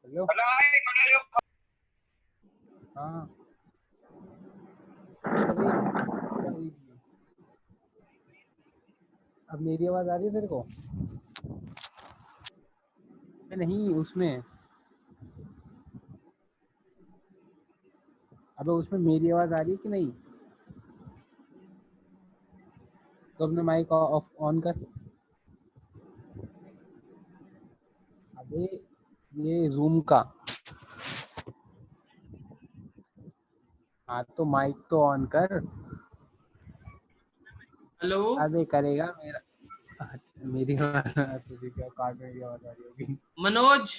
Hello. हाँ अरे अब मेरी आवाज आ रही है तेरे को? नहीं उसमें, अबे उसमें मेरी आवाज आ रही है कि नहीं? तो अपने माइक ऑफ ऑन कर। अबे ये जूम का। हाँ तो माइक तो ऑन कर। हेलो। अबे करेगा मेरा मेरी आवाज तुझे क्या काट मेरी आवाज आ रही होगी। Manoj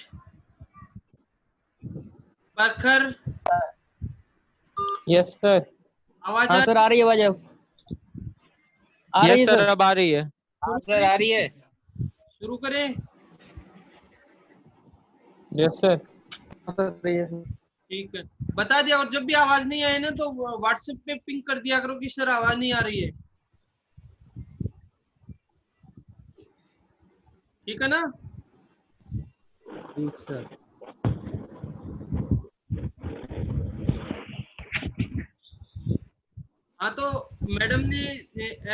Parkhar, yes sir. आवाज हाँ आ सर, रही आ रही है आवाज। अब आ रही यस है सर, सर। अब आ रही है। शुरू सर आ रही है। शुरू करें। Yes sir. आ रही है सर। ठीक है, बता दिया। और जब भी आवाज नहीं आए ना तो व्हाट्सएप पे पिंग कर दिया करो कि सर आवाज नहीं आ रही है। ठीक है ना? ठीक सर। हाँ तो मैडम ने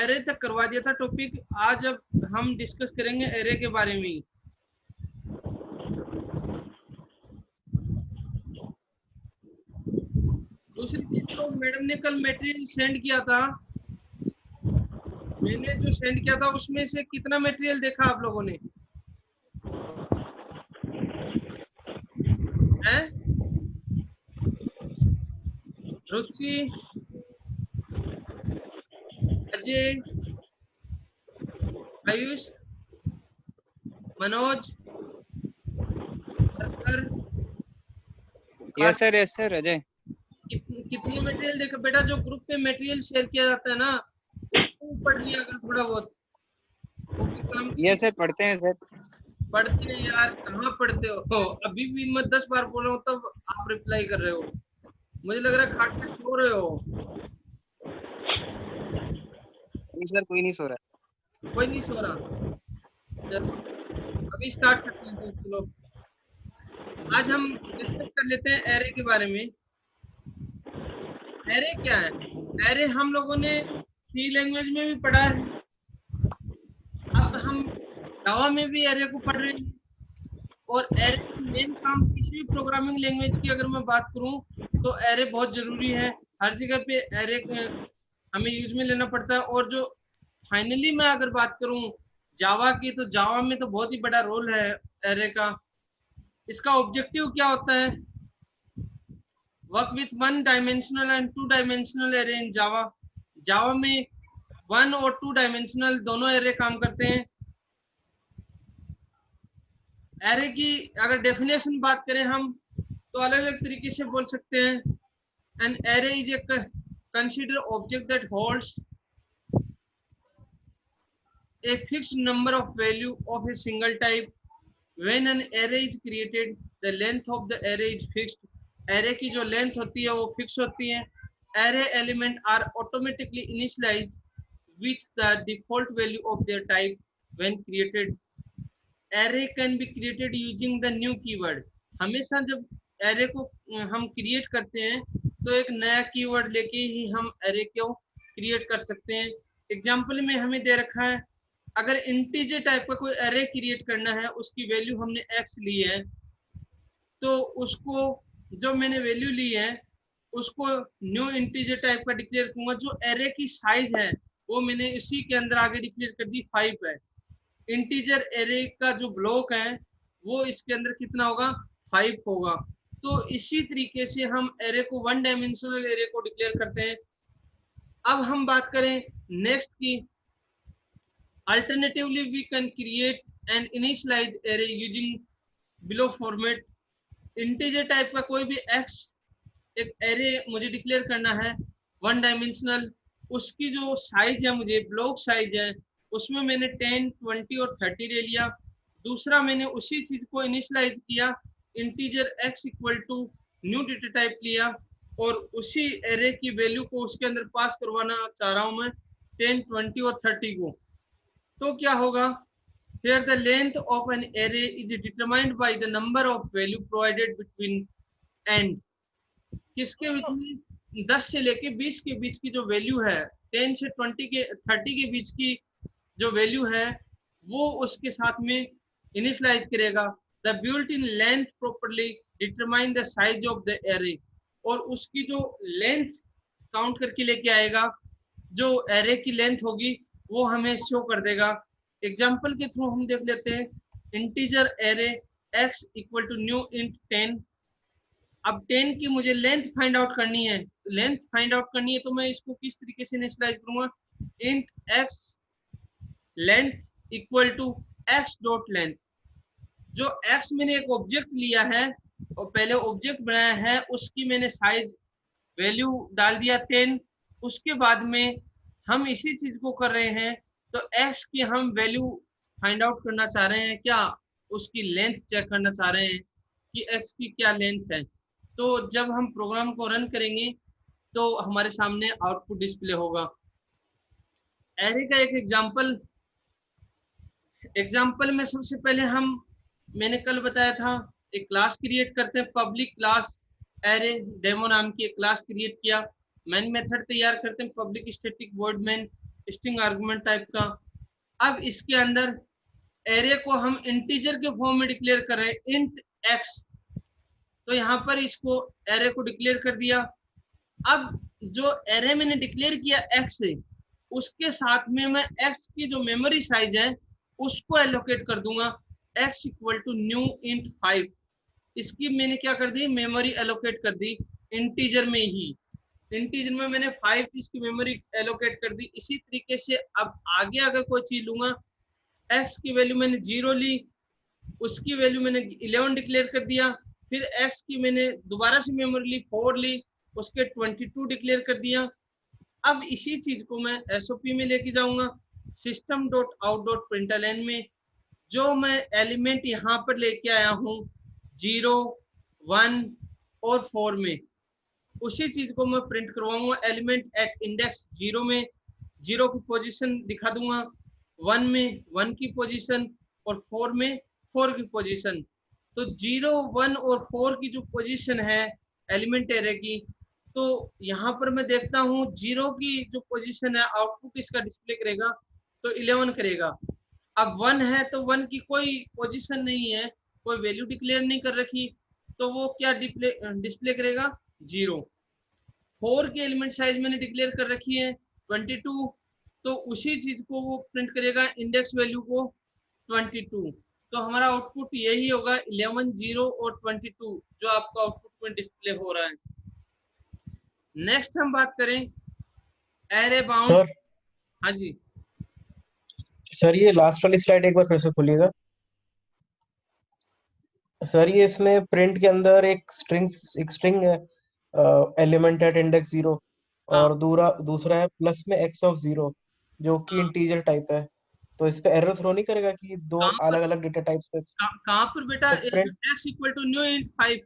एरे तक करवा दिया था टॉपिक। आज अब हम डिस्कस करेंगे एरे के बारे में ही। दूसरी चीज, तो मैडम ने कल मटेरियल सेंड किया था। मैंने जो सेंड किया था उसमें से कितना मटेरियल देखा आप लोगों ने? हैं? रुचि, अजय, आयुष, मनोज, परखर, यस सर अजय। कितनी मटेरियल देखो बेटा। जो ग्रुप पे मटेरियल शेयर किया जाता है ना, उसको पढ़ लिया अगर थोड़ा बहुत, वो भी काम की यस चीज। सर पढ़ते हैं सर। पढ़ते हैं यार, कहाँ पढ़ते हो? अभी भी मैं 10 बार बोल रहा हूँ तब आप रिप्लाई कर रहे हो। मुझे लग रहा है खाट पे सो रहे हो। नहीं सर, कोई नहीं सो रहा। कोई नहीं सो रहा। चलो अभी स्टार्ट करते हैं। तो चलो आज हम डिस्कस कर लेते हैं एरे के बारे में। एरे क्या है? एरे हम लोगों ने सी लैंग्वेज में भी पढ़ा है। अब हम जावा में भी एरे को पढ़ रहे हैं। और एरे का मेन काम, किसी भी प्रोग्रामिंग लैंग्वेज की अगर मैं बात करूं तो एरे बहुत जरूरी है। हर जगह पे एरे हमें यूज में लेना पड़ता है। और जो फाइनली मैं अगर बात करूं जावा की, तो जावा में तो बहुत ही बड़ा रोल है एरे का। इसका ऑब्जेक्टिव क्या होता है? Work with one dimensional and two dimensional array in Java. Java में वन और टू डायमेंशनल दोनों एरे काम करते हैं। एरे की अगर डेफिनेशन बात करें हम, तो अलग अलग तरीके से बोल सकते हैं। An array is a consider object that holds a fixed number of value of a single type. When an array is created, the length of the array is fixed. Array की जो length होती है वो fix होती है. Array element are automatically initialized with the default value of their type when created. Array can be created using the new keyword. हमेशा जब array को हम create करते हैं तो एक नया कीवर्ड लेके ही हम array को create कर सकते हैं। एग्जाम्पल में हमें दे रखा है, अगर इंटीजर टाइप का कोई एरे क्रिएट करना है, उसकी वैल्यू हमने x ली है, तो उसको जो मैंने वैल्यू ली है उसको न्यू इंटीजर टाइप का डिक्लेयर करूंगा। जो एरे की साइज है वो मैंने इसी के अंदर आगे डिक्लेयर कर दी 5 है। इंटीजर एरे का जो ब्लॉक है वो इसके अंदर कितना होगा? 5 होगा। तो इसी तरीके से हम एरे को वन डायमेंशनल एरे को डिक्लेयर करते हैं। अब हम बात करें नेक्स्ट की, alternatively we can create an initialized array using below format. Integer type का कोई भी x एक एरे मुझे डिक्लेयर करना है वन डायमेंशनल, उसकी जो साइज है, मुझे ब्लॉक साइज है, उसमें मैंने 10, 20 और 30 ले लिया। दूसरा मैंने उसी चीज को इनिशियलाइज किया, integer x equal to new data type लिया और उसी एरे की वैल्यू को उसके अंदर पास करवाना चाह रहा हूं मैं 10, 20 और 30 को। तो क्या होगा? Here the length of an array is determined by the number of value provided between and किसके बीच में 10 से लेके 20 के बीच की जो वैल्यू है 10 से 20 के 30 के बीच की जो वैल्यू है वो उसके साथ में इनिशियलाइज करेगा। The built in length properly determine the size of the array, और उसकी जो लेंथ काउंट करके लेके आएगा, जो एरे की लेंथ होगी वो हमें शो कर देगा। एग्जांपल के थ्रू हम देख लेते हैं। Integer array x equal to new int 10। अब 10 की मुझे लेंथ फाइंड आउट करनी है। लेंथ फाइंड आउट करनी है तो मैं इसको किस तरीके से इनिशियलाइज करूंगा, int x length equal to x dot length. जो x मैंने एक ऑब्जेक्ट लिया है और पहले ऑब्जेक्ट बनाया है उसकी मैंने साइज वैल्यू डाल दिया 10। उसके बाद में हम इसी चीज को कर रहे हैं, तो x की हम वैल्यू फाइंड आउट करना चाह रहे हैं, क्या उसकी लेंथ चेक करना चाह रहे हैं कि x की क्या लेंथ है। तो जब हम प्रोग्राम को रन करेंगे तो हमारे सामने आउटपुट डिस्प्ले होगा। एरे का एक एग्जाम्पल में सबसे पहले मैंने कल बताया था एक क्लास क्रिएट करते हैं, पब्लिक क्लास एरे डेमो नाम की एक क्लास क्रिएट किया। मैन मेथड तैयार करते हैं public static void main string argument type का। अब इसके अंदर एरे को हम इंटीजर के फॉर्म में डिक्लेयर कर रहे हैं, इंट x। तो यहाँ पर इसको एरे को डिक्लेयर कर दिया। अब जो एरे मैंने डिक्लेयर किया x से, उसके साथ में मैं x की जो मेमोरी साइज है उसको एलोकेट कर दूंगा, x equal to new int 5। इसकी मैंने क्या कर दी, मेमोरी एलोकेट कर दी इंटीजर में ही। इंटीजर में मैंने 5 इसकी मेमोरी एलोकेट कर दी। इसी तरीके से अब आगे अगर कोई चीज लूंगा, x की वैल्यू मैंने 0 ली, उसकी वैल्यू मैंने 11 डिक्लेयर कर दिया। फिर x की मैंने दोबारा से मेमोरी ली 4 ली, उसके 22 डिक्लेयर कर दिया। अब इसी चीज को मैं SOP में लेके जाऊंगा, system dot out dot println में। जो मैं एलिमेंट यहाँ पर लेके आया हूँ 0, 1 और 4 में, उसी चीज को मैं प्रिंट करवाऊंगा एलिमेंट एट इंडेक्स 0 में। 0 की पोजीशन दिखा दूंगा, 1 में 1 की पोजीशन और 4 में 4 की पोजीशन। तो 0, 1 और 4 की जो पोजीशन है एलिमेंट एरे की, तो यहाँ पर मैं देखता हूँ 0 की जो पोजीशन है आउटपुट इसका डिस्प्ले करेगा तो 11 करेगा। अब 1 है तो 1 की कोई पोजीशन नहीं है, कोई वैल्यू डिक्लेयर नहीं कर रखी, तो वो क्या डिस्प्ले करेगा 0। 4 की एलिमेंट साइज मैंने डिक्लेयर कर रखी है 22, तो उसी चीज को वो प्रिंट करेगा इंडेक्स वैल्यू को 22। तो हमारा आउटपुट यही होगा 11, 0 और 22 जो आपका आउटपुट में डिस्प्ले हो रहा है। नेक्स्ट हम बात करें एरे बाउंड। सर हाँ जी सर ये लास्ट वाली स्लाइड एक बार फिर से खोलिएगा सर। ये इसमें प्रिंट के अंदर एक स्ट्रिंग है एलिमेंट एट इंडेक्स 0, और दूसरा है प्लस में x ऑफ 0 जो कि इंटीजर टाइप है। तो इस पे एरर थ्रो नहीं करेगा कि दो अलग अलग डेटा टाइप्स पे? कहाँ पर बेटा तो print x equal to new int 5,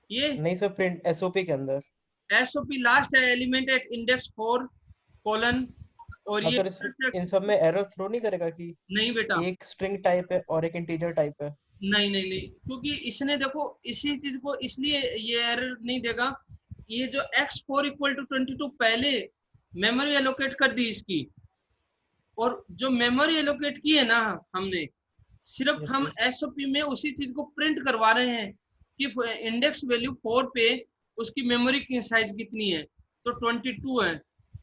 ये नहीं सर, प्रिंट एसओपी के अंदर SOP लास्ट है एलिमेंट एट इंडेक्स 4 कोलन, और हाँ ये सर, इन सब में एरर थ्रो नहीं करेगा कि नहीं बेटा, एक स्ट्रिंग टाइप है और एक इंटीजर टाइप है? नहीं नहीं नहीं, क्योंकि इसने देखो इसी चीज को इसलिए ये एरर नहीं देगा। ये जो x4 इक्वल टू 22 पहले मेमोरी एलोकेट कर दी इसकी, और जो मेमोरी एलोकेट की है ना हमने, सिर्फ Yes, हम sir. SOP में उसी चीज को प्रिंट करवा रहे हैं कि इंडेक्स वैल्यू 4 पे उसकी मेमोरी की साइज कितनी है, तो 22 है,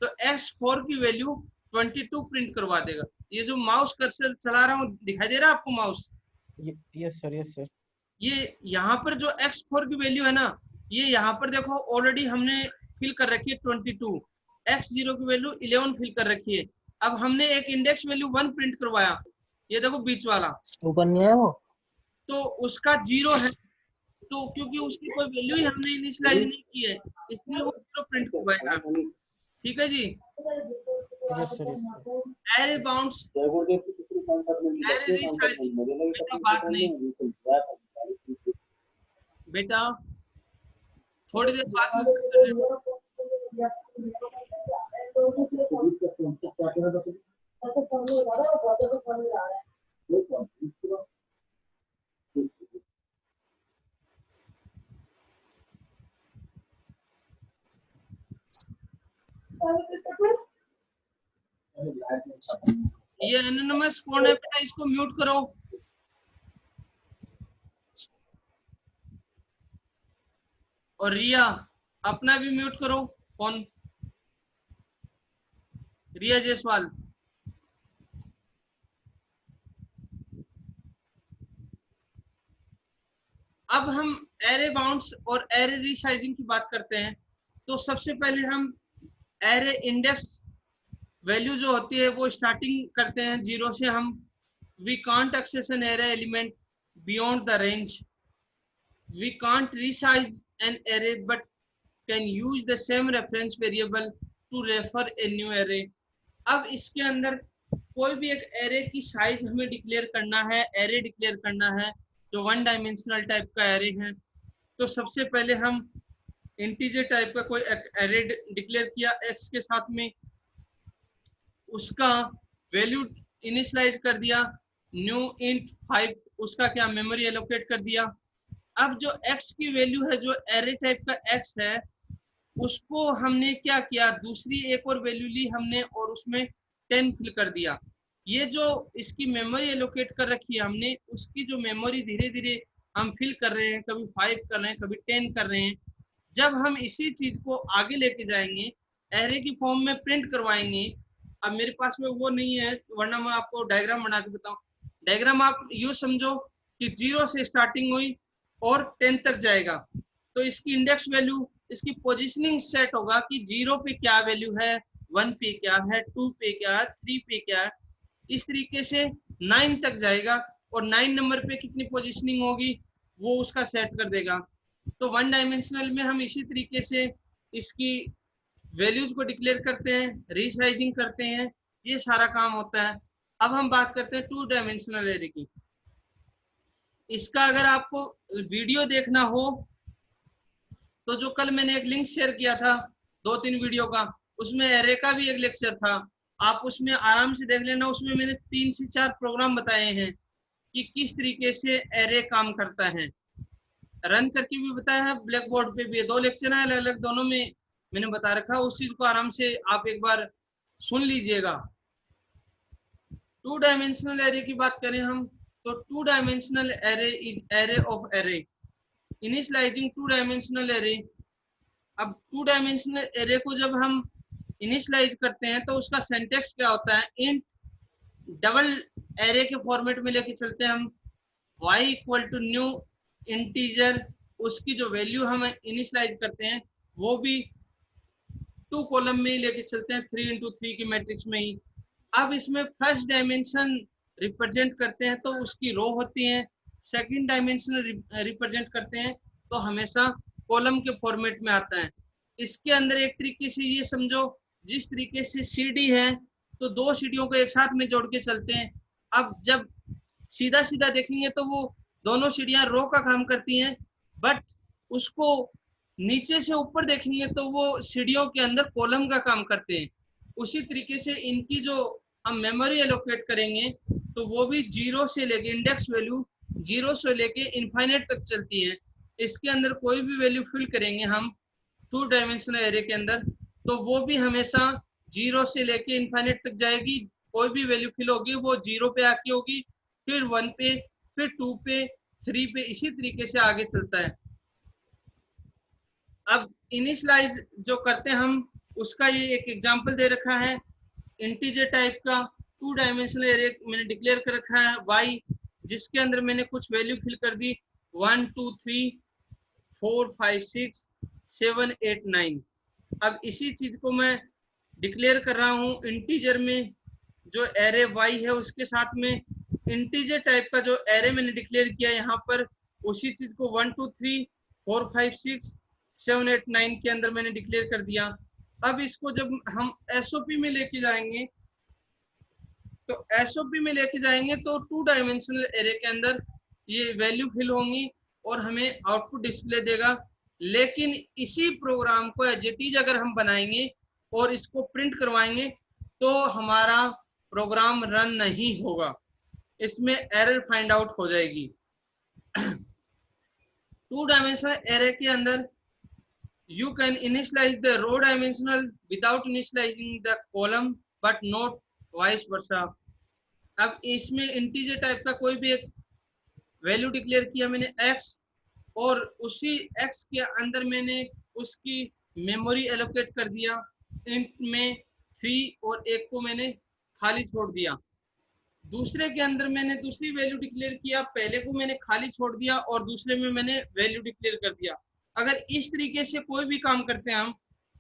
तो x4 की वैल्यू 22 प्रिंट करवा देगा। ये जो माउस कर्सर चला रहा हूँ दिखाई दे रहा है आपको माउस, यस सर। ये यहाँ पर जो x4 की वैल्यू है ना, ये यहाँ पर देखो ऑलरेडी हमने फिल कर रखी है 22, x0 की वैल्यू 11 फिल कर रखी है। अब हमने एक इंडेक्स वैल्यू 1 प्रिंट करवाया, ये देखो बीच वाला, ऊपर नहीं है वो। तो उसका 0 है, तो क्योंकि उसकी कोई वैल्यू ही हमने इनिशियलाइज नहीं की है इसलिए वो 0 प्रिंट करवाएगा। ठीक है जी। Yes sir. Array bounds, array restarting, बेटा बात नहीं बेटा, थोड़ी देर बाद में कर लेना। ये एनोनिमस कौन है बेटा, इसको म्यूट करो। और रिया अपना भी म्यूट करो फोन, रिया जायसवाल। अब हम एरे बाउंड्स और एरे रीसाइजिंग की बात करते हैं। तो सबसे पहले हम एरे इंडेक्स वैल्यू जो होती है वो स्टार्टिंग करते हैं जीरो से। हम we can't access an array element beyond the range, we can't resize an array but can use the same reference variable to refer a new array. अब इसके अंदर कोई भी एक एरे की साइज हमें डिक्लेयर करना है, एरे डिक्लेयर करना है जो वन डायमेंशनल टाइप का एरे है। तो सबसे पहले हम इंटीजर टाइप का कोई एरे डिक्लेयर किया एक्स के साथ में, उसका वैल्यू इनिशियलाइज कर दिया न्यू इंट 5, उसका क्या मेमोरी एलोकेट कर दिया। अब जो x की वैल्यू है, जो एरे टाइप का x है, उसको हमने क्या किया, दूसरी एक और वैल्यू ली हमने और उसमें 10 फिल कर दिया। ये जो इसकी मेमोरी एलोकेट कर रखी है हमने, उसकी जो मेमोरी धीरे धीरे हम फिल कर रहे हैं, कभी 5 कर रहे हैं, कभी 10 कर रहे हैं। जब हम इसी चीज को आगे लेके जाएंगे, एरे की फॉर्म में प्रिंट करवाएंगे। अब मेरे पास में वो नहीं है, वरना मैं आपको डायग्राम बना के बताऊं। डायग्राम आप यूं समझो कि 0 से स्टार्टिंग हुई और 10 तक जाएगा। तो इसकी इंडेक्स वैल्यू, इसकी पोजीशनिंग सेट होगा कि 0 पे क्या वैल्यू है, 1 पे क्या है, 2 पे क्या है, 3 पे क्या है। इस तरीके से 9 तक जाएगा और 9 नंबर पे कितनी पोजीशनिंग होगी वो उसका सेट कर देगा। तो वन डायमेंशनल में हम इसी तरीके से इसकी वैल्यूज को डिक्लेयर करते हैं, रीसाइजिंग करते हैं, ये सारा काम होता है। अब हम बात करते हैं टू डायमेंशनल एरे की। इसका अगर आपको वीडियो देखना हो तो जो कल मैंने एक लिंक शेयर किया था 2-3 वीडियो का, उसमें एरे का भी एक लेक्चर था, आप उसमें आराम से देख लेना। उसमें मैंने 3 से 4 प्रोग्राम बताए हैं कि किस तरीके से एरे काम करता है, रन करके भी बताया है, ब्लैक बोर्ड पे भी 2 लेक्चर है अलग अलग, दोनों में मैंने बता रखा। उस चीज को आराम से आप एक बार सुन लीजिएगा। टू डायमेंशनल एरे की बात करें हम, तो to dimensional array is array of array initialising to dimensional array. अब टू डायमेंशनल एरे को जब हम इनिशियलाइज करते हैं तो उसका सिंटैक्स क्या होता है, इंट डबल एरे के फॉर्मेट में लेके चलते हैं हम, y equal to new integer, उसकी जो वैल्यू हम इनिशियलाइज करते हैं वो भी 2 कॉलम में ही लेके चलते हैं, 3 into 3 की मैट्रिक्स में ही। अब इसमें फर्स्ट डायमेंशन रिप्रेजेंट करते हैं तो उसकी रो होती है, सेकंड डायमेंशन रिप्रेजेंट करते हैं तो हमेशा कॉलम के फॉर्मेट में आता है। इसके अंदर एक तरीके से ये समझो, जिस तरीके से सीडी है तो 2 सीढ़ियों को एक साथ में जोड़ के चलते हैं। अब जब सीधा सीधा देखेंगे तो वो दोनों सीढ़ियां रो का काम करती हैं, बट उसको नीचे से ऊपर देखेंगे तो वो सीढ़ियों के अंदर कॉलम का काम करते हैं। उसी तरीके से इनकी जो हम मेमोरी एलोकेट करेंगे तो वो भी 0 से लेके इंडेक्स वैल्यू 0 से लेके इनफाइनाइट तक चलती है। इसके अंदर कोई भी वैल्यू फिल करेंगे हम टू डायमेंशनल एरे के अंदर तो वो भी हमेशा 0 से लेके इनफाइनाइट तक जाएगी। कोई भी वैल्यू फिल होगी वो 0 पे आके होगी, फिर 1 पे, फिर 2 पे, 3 पे, इसी तरीके से आगे चलता है। अब इनिशियलाइज जो करते हैं हम, उसका ये एक एग्जांपल दे रखा है इंटीजर टाइप का टू डायमेंशनल एरे मैंने डिक्लेयर कर रखा है y, जिसके अंदर मैंने कुछ वैल्यू फिल कर दी 1 2 3 4 5 6 7 8 9। अब इसी चीज को मैं डिक्लेयर कर रहा हूँ इंटीजर में, जो एरे y है उसके साथ में इंटीजर टाइप का जो एरे मैंने डिक्लेयर किया यहाँ पर, उसी चीज को 1 2 3 4 5 6 7 8 9 के अंदर मैंने डिक्लेयर कर दिया। अब इसको जब हम एसओपी में लेके जाएंगे तो एसओपी में लेके जाएंगे तो टू डायमेंशनल एरे के अंदर ये वैल्यू फिल होंगी और हमें आउटपुट डिस्प्ले देगा। लेकिन इसी प्रोग्राम को एज इट इज अगर हम बनाएंगे और इसको प्रिंट करवाएंगे तो हमारा प्रोग्राम रन नहीं होगा। इसमें एरर फाइंड आउट हो जाएगी। 2 डायमेंशनल एरे के अंदर you can initialize the row dimensional without initializing the column but not vice versa। अब इसमें इंटीजर टाइप का कोई भी एक वैल्यू डिक्लेयर किया मैंने x, और उसी x के अंदर मैंने उसकी मेमोरी एलोकेट कर दिया, इंट में 3 और 1 को मैंने खाली छोड़ दिया। दूसरे के अंदर मैंने दूसरी वैल्यू डिक्लेयर किया, पहले को मैंने खाली छोड़ दिया और दूसरे में मैंने वैल्यू डिक्लेयर कर दिया। अगर इस तरीके से कोई भी काम करते हैं हम,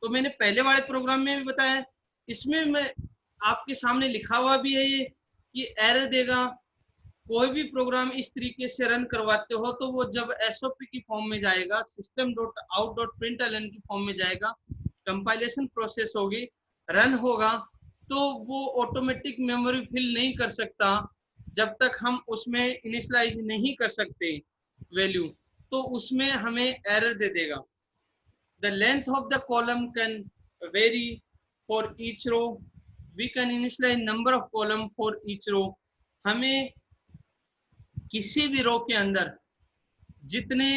तो मैंने पहले वाले प्रोग्राम में भी बताया, इसमें मैं आपके सामने लिखा हुआ भी है ये कि एरर देगा। कोई भी प्रोग्राम इस तरीके से रन करवाते हो तो वो जब एसओपी की फॉर्म में जाएगा, system.out.println की फॉर्म में जाएगा, कंपाइलेशन प्रोसेस होगी, रन होगा, तो वो ऑटोमेटिक मेमोरी फिल नहीं कर सकता जब तक हम उसमें इनिशियलाइज नहीं कर सकते वैल्यू, तो उसमें हमें एरर दे देगा। The length of the column can vary for each row, we can initialise number of column for each row. हमें किसी भी रो के अंदर जितने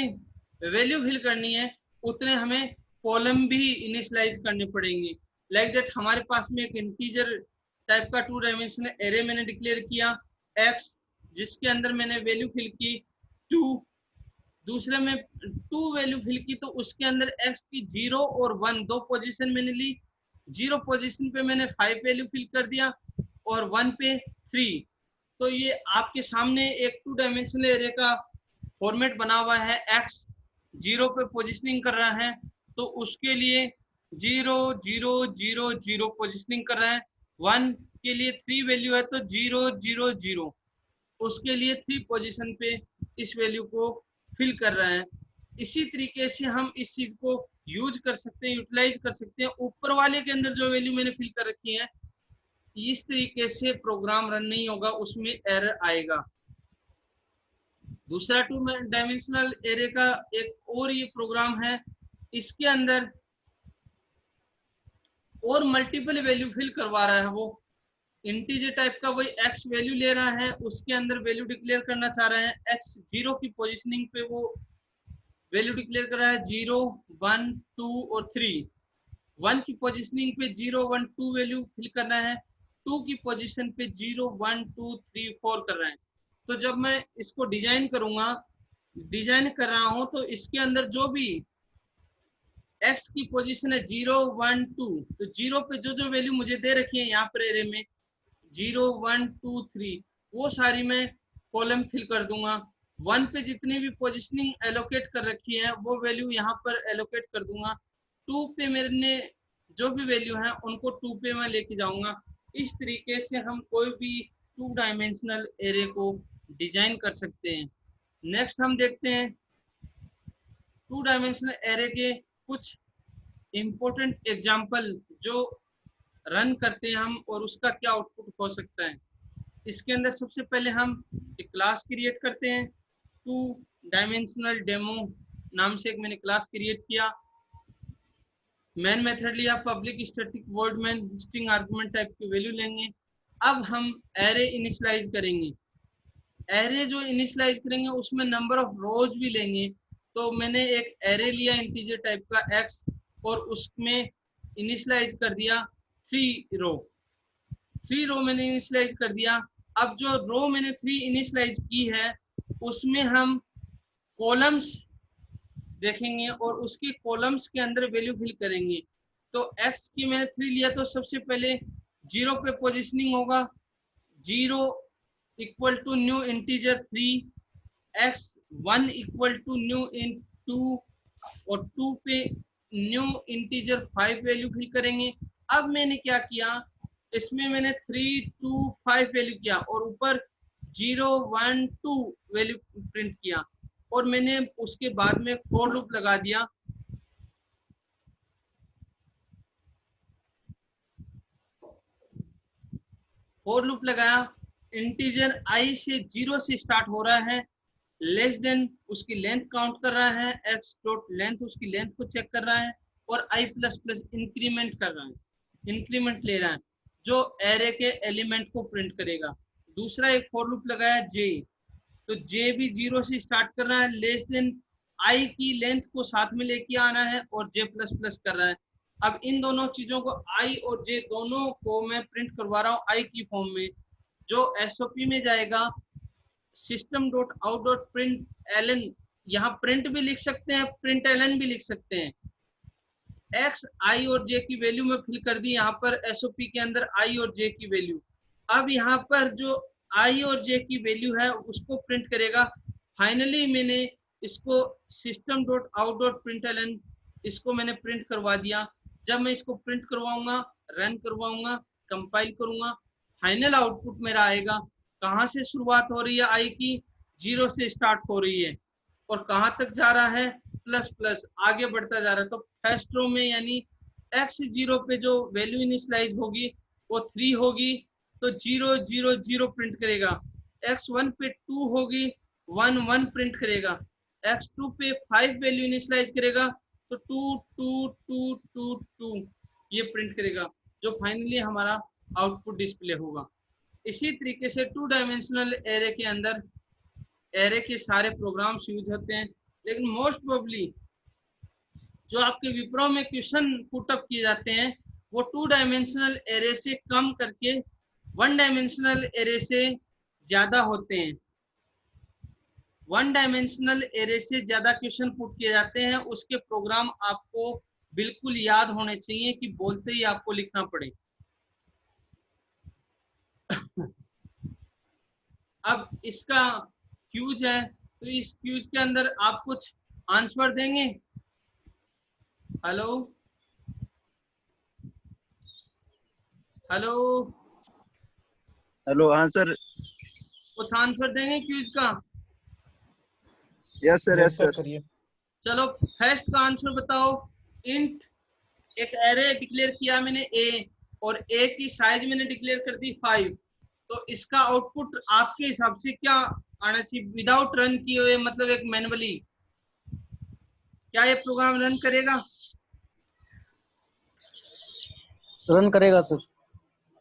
वैल्यू फिल करनी है उतने हमें कॉलम भी इनिशियलाइज करने पड़ेंगे। लाइक दैट हमारे पास में एक इंटीजर टाइप का 2 डायमेंशनल एरे मैंने डिक्लेयर किया x, जिसके अंदर मैंने वैल्यू फिल की 2, दूसरे में 2 वैल्यू फिल की, तो उसके अंदर x की 0 और 1 दो पोजीशन मैंने ली। 0 पोजीशन पे मैंने 5 वैल्यू फिल कर दिया और 1 पे 3। तो ये आपके सामने एक 2 डायमेंशनल एरे का फॉर्मेट बना हुआ है। x 0 पे पोजिशनिंग कर रहा है तो उसके लिए 0 0 0 0 पोजिशनिंग कर रहा है। 1 के लिए 3 वैल्यू है तो 0 0 0, उसके लिए 3 पोजीशन पे इस वैल्यू को फिल कर रहा है। इसी तरीके से हम इस चीज को यूज कर सकते हैं, यूटिलाइज कर सकते हैं। ऊपर वाले के अंदर जो वैल्यू मैंने फिल कर रखी है, इस तरीके से प्रोग्राम रन नहीं होगा, उसमें एरर आएगा। दूसरा 2 डायमेंशनल एरे का एक और ये प्रोग्राम है, इसके अंदर और मल्टीपल वैल्यू फिल करवा रहा है। वो इंटीजर टाइप का वही x वैल्यू ले रहा है, उसके अंदर वैल्यू डिक्लेयर करना चाह रहे हैं। x 0 की पोजीशनिंग पे वो वैल्यू डिक्लेयर कर रहा है 0 1 2 और 3। 1 की पोजीशनिंग पे 0 1 2 वैल्यू फिल करना है, 2 की पोजीशन पे 0 1 2 3 4 कर रहे हैं। तो जब मैं इसको डिजाइन करूंगा, डिजाइन कर रहा हूं, तो इसके अंदर जो भी x की पोजीशन है 0 1 2, तो 0 पे जो जो वैल्यू मुझे दे रखी है यहाँ पर एरे में 0 1 2 3, वो सारी मैं कॉलम फिल कर दूंगा। 1 पे जितनी भी पोजीशनिंग एलोकेट कर रखी है वो वैल्यू यहाँ पर एलोकेट कर दूंगा। 2 पे मैंने जो भी वैल्यू है उनको 2 पे मैं लेके जाऊंगा। इस तरीके से हम कोई भी 2 डायमेंशनल एरे को डिजाइन कर सकते हैं। नेक्स्ट हम देखते हैं 2 डायमेंशनल एरे के कुछ इंपॉर्टेंट एग्जांपल जो रन करते हैं हम और उसका क्या आउटपुट हो सकता है। इसके अंदर सबसे पहले हम एक क्लास क्रिएट करते हैं। 2 डायमेंशनल डेमो नाम से एक मैंने क्लास क्रिएट किया। मेन मेथड लिया, public static void main string argument type की वैल्यू लेंगे। अब हम एरे इनिशियलाइज करेंगे। एरे जो इनिशियलाइज करेंगे उसमें नंबर ऑफ रोज भी लेंगे। तो मैंने एक एरे लिया इंटीजर टाइप का x और उसमें इनिशियलाइज कर दिया 3 रो। 3 रो मैंने इनिशियलाइज कर दिया। अब जो रो मैंने 3 इनिशियलाइज की है उसमें हम कॉलम्स देखेंगे और उसके कॉलम्स के अंदर वैल्यू फिल करेंगे। तो x की मैंने 3 लिया तो सबसे पहले 0 पे पोजीशनिंग होगा, 0 equal to new integer 3, x 1 equal to new int 2 और 2 पे न्यू इंटीजर 5 वैल्यू फिल करेंगे। अब मैंने क्या किया, इसमें मैंने 3 2 5 वैल्यू किया और ऊपर 0 1 2 वैल्यू प्रिंट किया और मैंने उसके बाद में फॉर लूप लगा दिया। फॉर लूप लगाया, इंटीजर i से 0 से स्टार्ट हो रहा है, लेस देन उसकी लेंथ काउंट कर रहा है, x डॉट लेंथ उसकी लेंथ को चेक कर रहा है और i प्लस प्लस इंक्रीमेंट कर रहा है, इंक्रीमेंट ले रहा है जो एरे के एलिमेंट को प्रिंट करेगा। दूसरा एक फॉर लूप लगाया जे, तो जे भी 0 से स्टार्ट कर रहा है, लेस देन आई की लेंथ को साथ में लेके आना है, और जे प्लस प्लस कर रहा है। अब इन दोनों चीजों को, आई और जे दोनों को मैं प्रिंट करवा रहा हूँ आई की फॉर्म में। जो एसओपी में जाएगा system dot out dot print ln, यहाँ प्रिंट भी लिख सकते हैं, प्रिंट एलन भी लिख सकते हैं। एक्स, आई और जे की वैल्यू में फिल कर दी यहाँ पर एसओपी के अंदर आई और जे की वैल्यू। अब यहाँ पर जो आई और जे की वैल्यू है उसको प्रिंट करेगा। फाइनली मैंने इसको system dot out dot print ln इसको मैंने प्रिंट करवा दिया। जब मैं इसको प्रिंट करवाऊंगा, रन करवाऊंगा, कंपाइल करूंगा, फाइनल आउटपुट मेरा आएगा। कहाँ से शुरुआत हो रही है आई की? 0 से स्टार्ट हो रही है, और कहाँ तक जा रहा है? प्लस प्लस आगे बढ़ता जा रहा है। तो फर्स्ट रो में यानी x0 पे जो वैल्यू इनिशियलाइज होगी वो 3 होगी, तो 0 0 0 प्रिंट करेगा। x1 पे 2 होगी, 1 1 प्रिंट करेगा। x2 पे 5 वैल्यू इनिशियलाइज करेगा, तो 2 2 2 2 2 ये प्रिंट करेगा, जो फाइनली हमारा आउटपुट डिस्प्ले होगा। इसी तरीके से 2 डायमेंशनल एरे के अंदर एरे के सारे प्रोग्राम्स यूज होते हैं, लेकिन मोस्ट प्रोबेबली जो आपके विप्रो में क्वेश्चन पुटअप किए जाते हैं वो 2 डायमेंशनल एरे से कम करके 1 डायमेंशनल एरे से ज्यादा होते हैं। 1 डायमेंशनल एरे से ज्यादा क्वेश्चन पुट किए जाते हैं, उसके प्रोग्राम आपको बिल्कुल याद होने चाहिए कि बोलते ही आपको लिखना पड़े। अब इसका क्यूज है, तो इस क्यूज के अंदर आप कुछ आंसर देंगे। हेलो हेलो, हेलो, हाँ सर। कुछ आंसर देंगे क्यूज का? Yes sir, yes yes sir sir. करिए। चलो फर्स्ट का आंसर बताओ। इंट एक एरे डिक्लेयर किया मैंने ए, और ए की साइज मैंने डिक्लेयर कर दी 5, तो इसका आउटपुट आपके हिसाब से क्या आना चाहिए विदाउट रन किए हुए, मतलब एक मैनुअली? क्या ये प्रोग्राम रन करेगा? रन करेगा सर।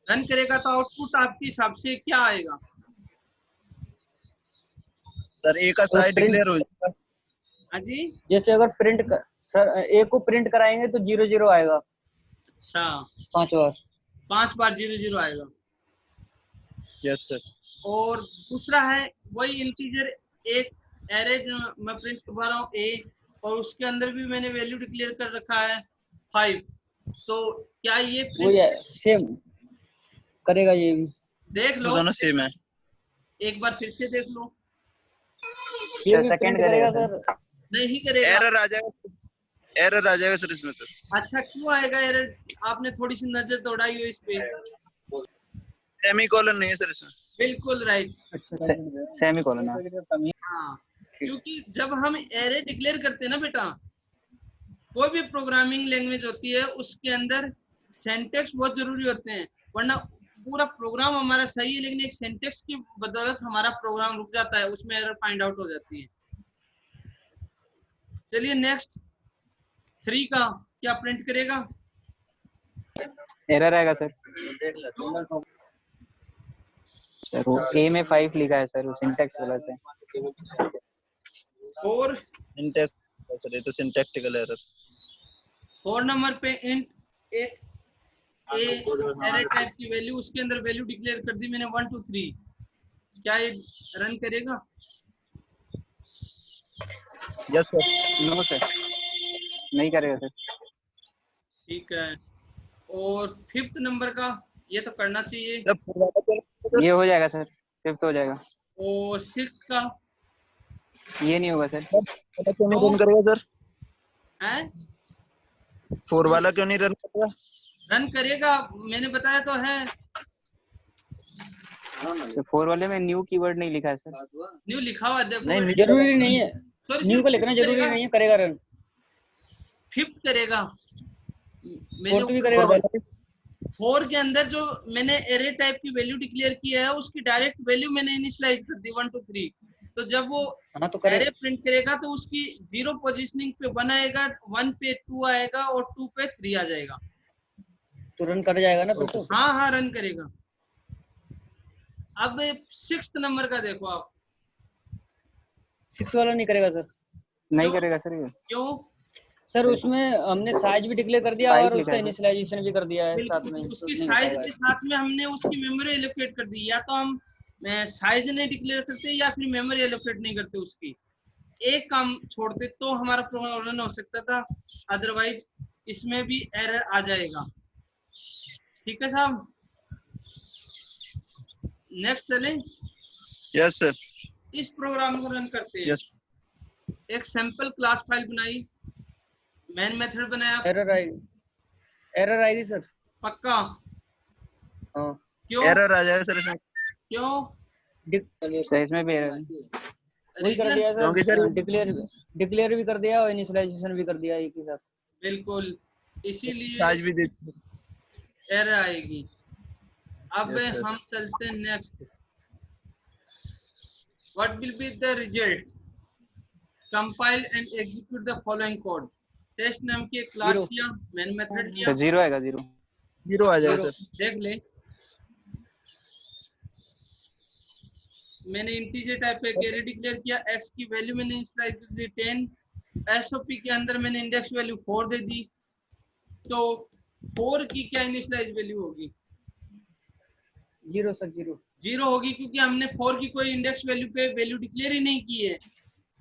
रन करेगा, तो आउटपुट आपके हिसाब से क्या आएगा? सर ए का साइज डिक्लेयर हो जाएगा। हाँ जी, जैसे अगर सर ए को प्रिंट कराएंगे तो 0 0 आएगा अच्छा 5 बार। 5 बार 0 0 आएगा। Yes sir. और दूसरा है वही इंटीजर एक एरे जो मैं प्रिंट करवा रहा हूँ ए, और उसके अंदर भी मैंने वैल्यू डिक्लेयर कर रखा है 5, तो क्या ये वो सेम करेगा ये भी। देख लो, दोनों सेम है। एक बार फिर से देख लो। ये भी प्रिंट करेगा सर। नहीं करेगा। एरर आ जाएगा, एरर आ जाएगा सर इसमें तो। अच्छा क्यों आएगा एरर? आपने थोड़ी सी नजर दौड़ाई हो इस पे। सेमीकोलन नहीं है सर इसमें। बिल्कुल राइट। सेमीकोलन। हाँ, क्योंकि जब हम एरे डिक्लेयर करते हैं ना बेटा, कोई भी प्रोग्रामिंग लैंग्वेज होती है उसके अंदर सिंटैक्स बहुत जरूरी होते हैं, वरना पूरा प्रोग्राम हमारा सही है लेकिन एक सिंटैक्स की बदौलत हमारा प्रोग्राम रुक जाता है, उसमें एरर फाइंड आउट हो जाती है। चलिए नेक्स्ट 3 का क्या प्रिंट करेगा? एरर आएगा सर। सर वो ए में 5 लिखा है सर, वो सिंटैक्स गलत है। और सिंटैक्स सर, ये तो सिंटैक्टिकल एरर। 4 नंबर पे इंट एक एरे टाइप की वैल्यू, उसके अंदर वैल्यू डिक्लेयर कर दी मैंने 1 2 3, क्या ये रन करेगा? Yes sir. नो सर, नहीं करेगा सर। ठीक है। और 5th नंबर का ये तो करना चाहिए। ये हो जाएगा सर, 5th हो जाएगा। और 6th का ये नहीं होगा सर। क्यों नहीं रन करेगा सर? है 4 वाला क्यों नहीं रन करेगा? रन करेगा, मैंने बताया तो है। तो 4 वाले में न्यू कीवर्ड नहीं लिखा है सर। न्यू लिखा हुआ है, देखो। नहीं, जरूरी नहीं है, सॉरी न्यू का लिखना जरूरी नहीं है, करेगा रन। 5th करेगा। 4th भी करेगा सर। 4 के अंदर जो मैंने एरे टाइप की वैल्यू डिक्लेयर किया है उसकी डायरेक्ट वैल्यू मैंने इनिशियलाइज कर दी 1 2 3, तो जब वो हाँ तो करेगा। एरे प्रिंट करेगा तो उसकी 0 पोजीशनिंग पे 1 आएगा, 1 पे 2 आएगा और 2 पे 3 आ जाएगा। तो रन कर जाएगा ना फिर तो। हाँ हाँ रन करेगा। अब 6th नंबर का देखो आप। 6 वाला नहीं करेगा सर। नहीं क्यों? करेगा सर ये। क्यों? सर उसमें हमने साइज भी डिक्लेयर कर दिया 5 और लिखा उसका है सर। इनिशियलाइजेशन भी कर दिया है साथ में, बिल्कुल, तो उसकी नहीं हो साइज पाएगा। के साथ में हमने उसकी मेमोरी एलोकेट कर दी। या तो हम साइज नहीं डिक्लेयर करते या फिर मेमोरी एलोकेट नहीं करते उसकी, एक काम छोड़ते तो हमारा प्रोग्राम रन हो सकता था, अदरवाइज इसमें भी एरर आ जाएगा। ठीक है साहब, नेक्स्ट चलें। Yes sir. इस प्रोग्राम को रन करते हैं। यस। एक सैंपल क्लास फाइल बनाई, मेन मेथड बनाया। एरर आएगी सर। पक्का? हाँ क्यों? एरर आ जाएगा सर इसमें, क्यों? सर इसमें भी error है। वही कर रीजन? दिया क्योंकि सर, सर डिक्लेयर भी कर दिया और इनिशियलाइजेशन भी कर दिया एक ही साथ। बिल्कुल, इसीलिए साइज भी दे। एरर आएगी। अब Yes, sir. हम चलते हैं next. What will be the result? Compile and execute the following code. Test नाम की एक क्लास 0 किया, मेन मेथड किया, सर 0 आएगा 0। 0 आ जाएगा 0 सर। देख ले। मैंने इंटीजर टाइप पे कैरी डिक्लेयर किया, एक्स की वैल्यू मैंने इनिशियलाइज कर दी 10, एसओपी के अंदर मैंने इंडेक्स वैल्यू 4 दे दी। तो 4 की क्या इनिशियलाइज वैल्यू होगी? 0 सर 0 0 होगी, क्योंकि हमने 4 की कोई इंडेक्स वैल्यू पे वैल्यू डिक्लेयर ही नहीं की है,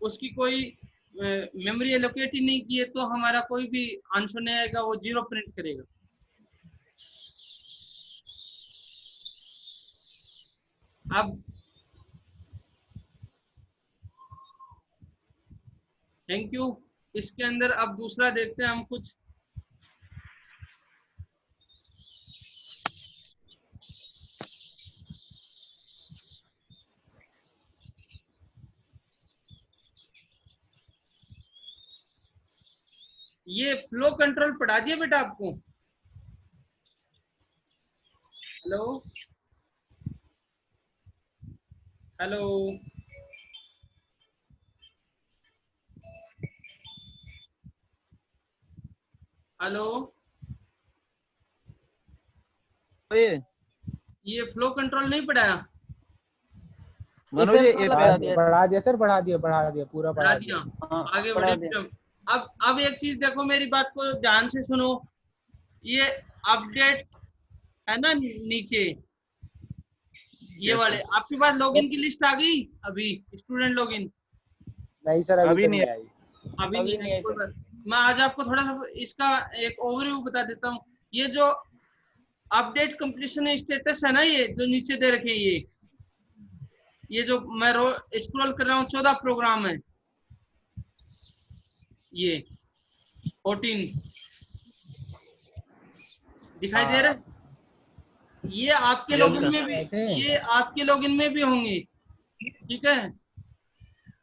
उसकी कोई मेमोरी एलोकेट ही नहीं की है, तो हमारा कोई भी आंसर नहीं आएगा, वो 0 प्रिंट करेगा। अब थैंक यू। इसके अंदर अब दूसरा देखते हैं हम कुछ। ये फ्लो कंट्रोल पढ़ा दिया बेटा आपको? हेलो हेलो, हेलो, ये फ्लो कंट्रोल नहीं पढ़ाया? मनोज ये इफेक्ट वाला दिया बढ़ा दिया सर, बढ़ा दिया, पूरा बढ़ा बढ़ा दिया। दिया। हाँ आगे पढ़ा बढ़े दिया। फिर। अब एक चीज देखो, मेरी बात को ध्यान से सुनो। ये अपडेट है ना नीचे, ये Yes, वाले sir. आपके पास लॉगिन की लिस्ट आ गई अभी? स्टूडेंट लॉगिन नहीं सर, अभी अभी तक नहीं नहीं आई। अभी अभी नहीं नहीं आई। आई कोई सर। बात। मैं आज आपको थोड़ा सा इसका एक ओवरव्यू बता देता हूँ। ये जो अपडेट कंप्लीशन स्टेटस है ना, ये जो नीचे दे रखे हैं, ये जो मैं स्क्रॉल कर रहा हूँ, 14 प्रोग्राम है, ये 14 दिखाई दे रहा है। ये आपके Yes, लॉगिन sir. में भी, ये आपके लॉगिन में भी होंगे। ठीक है,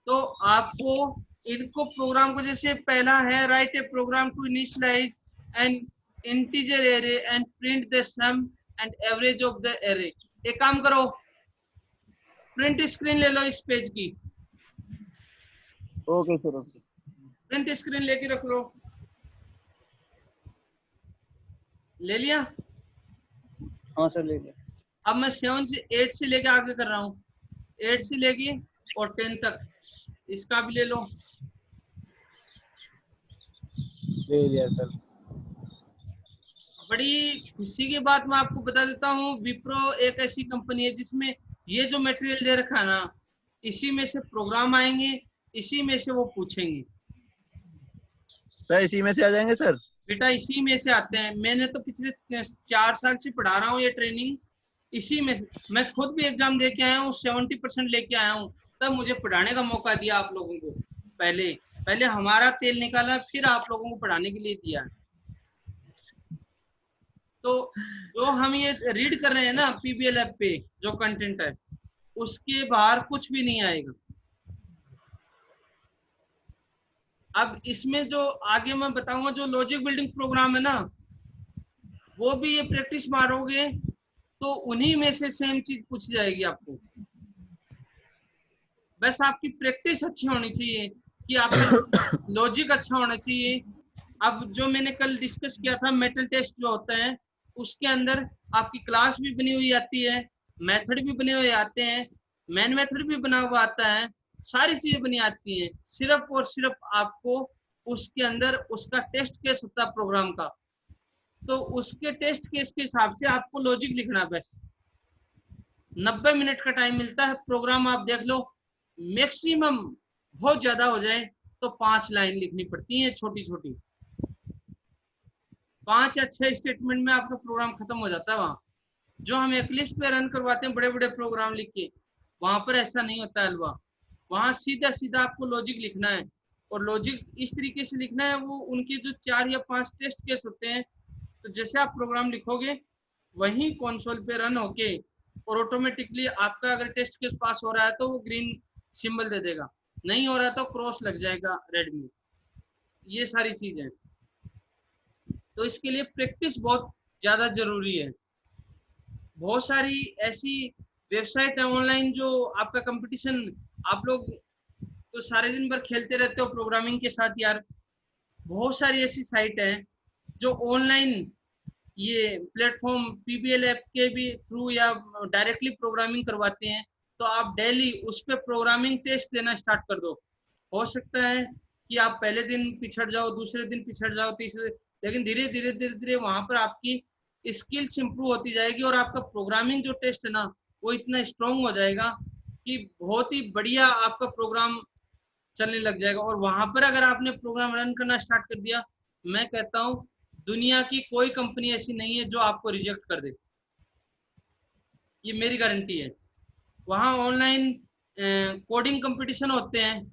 तो आपको इनको प्रोग्राम को, जैसे पहला है write a program to initialise and integer array and print the sum and average of the array. एक काम करो, प्रिंट स्क्रीन ले लो इस पेज की, okay sir. Okay print screen लेके रख लो। ले लिया? हाँ सर ले लिया। अब मैं 7 से 8 से लेके आगे कर रहा हूँ, 8 से लेके और 10 तक, इसका भी ले लो। ले लिया सर। बड़ी खुशी की बात मैं आपको बता देता हूँ, विप्रो एक ऐसी कंपनी है जिसमें ये जो मटेरियल दे रखा है ना, इसी में से प्रोग्राम आएंगे, इसी में से वो पूछेंगे। सर इसी में से आ जाएंगे सर? बेटा इसी में से आते हैं। मैंने तो पिछले 4 साल से पढ़ा रहा हूँ ये ट्रेनिंग, इसी में। मैं खुद भी एग्जाम दे के आया हूँ, 70% लेके आया हूँ, तब मुझे पढ़ाने का मौका दिया आप लोगों को। पहले हमारा तेल निकाला, फिर आप लोगों को पढ़ाने के लिए दिया। तो जो हम ये रीड कर रहे हैं ना पीबीएल ऐप पे, जो कंटेंट है, उसके बाहर कुछ भी नहीं आएगा। अब इसमें जो आगे मैं बताऊंगा, जो लॉजिक बिल्डिंग प्रोग्राम है ना, वो भी ये प्रैक्टिस मारोगे तो उन्हीं में से सेम चीज पूछ जाएगी आपको। बस आपकी प्रैक्टिस अच्छी होनी चाहिए, कि आपका लॉजिक अच्छा होना चाहिए। अब जो मैंने कल डिस्कस किया था, मेटल टेस्ट जो होता है, उसके अंदर आपकी क्लास भी बनी हुई आती है, मेथड भी बने हुए आते हैं, मेन मेथड भी बना हुआ आता है, सारी चीजें बनी आती हैं। सिर्फ और सिर्फ आपको उसके अंदर उसका टेस्ट केस होता है प्रोग्राम का, तो उसके टेस्ट केस के हिसाब से आपको लॉजिक लिखना है बस। 90 मिनट का टाइम मिलता है, प्रोग्राम आप देख लो, मैक्सिमम बहुत ज्यादा हो जाए तो 5 लाइन लिखनी पड़ती है, छोटी छोटी 5 या 6 स्टेटमेंट में आपका प्रोग्राम खत्म हो जाता है। वहाँ जो हम एक्लिप्स पे रन करवाते हैं बड़े बड़े प्रोग्राम लिख के, वहां पर ऐसा नहीं होता है हलवा। वहां सीधा सीधा आपको लॉजिक लिखना है, और लॉजिक इस तरीके से लिखना है, वो उनके जो 4 या 5 टेस्ट केस होते हैं, तो जैसे आप प्रोग्राम लिखोगे वही कंसोल पे रन होके, और ऑटोमेटिकली आपका अगर टेस्ट केस पास हो रहा है तो वो ग्रीन सिंबल दे देगा, नहीं हो रहा तो क्रॉस लग जाएगा रेड में। ये सारी चीज है, तो इसके लिए प्रैक्टिस बहुत ज्यादा जरूरी है। बहुत सारी ऐसी वेबसाइट है ऑनलाइन जो आपका कंपटीशन, आप लोग तो सारे दिन भर खेलते रहते हो प्रोग्रामिंग के साथ यार। बहुत सारी ऐसी साइट है जो ऑनलाइन ये प्लेटफॉर्म पीबीएल ऐप के भी थ्रू या डायरेक्टली प्रोग्रामिंग करवाते हैं, तो आप डेली उस पर प्रोग्रामिंग टेस्ट देना स्टार्ट कर दो। हो सकता है कि आप पहले दिन पिछड़ जाओ, दूसरे दिन पिछड़ जाओ, तीसरे, लेकिन धीरे धीरे धीरे धीरे वहां पर आपकी स्किल्स इंप्रूव होती जाएगी, और आपका प्रोग्रामिंग जो टेस्ट है ना वो इतना स्ट्रांग हो जाएगा कि बहुत ही बढ़िया आपका प्रोग्राम चलने लग जाएगा। और वहां पर अगर आपने प्रोग्राम रन करना स्टार्ट कर दिया, मैं कहता हूँ दुनिया की कोई कंपनी ऐसी नहीं है जो आपको रिजेक्ट कर दे, ये मेरी गारंटी है। वहाँ ऑनलाइन कोडिंग कंपटीशन होते हैं,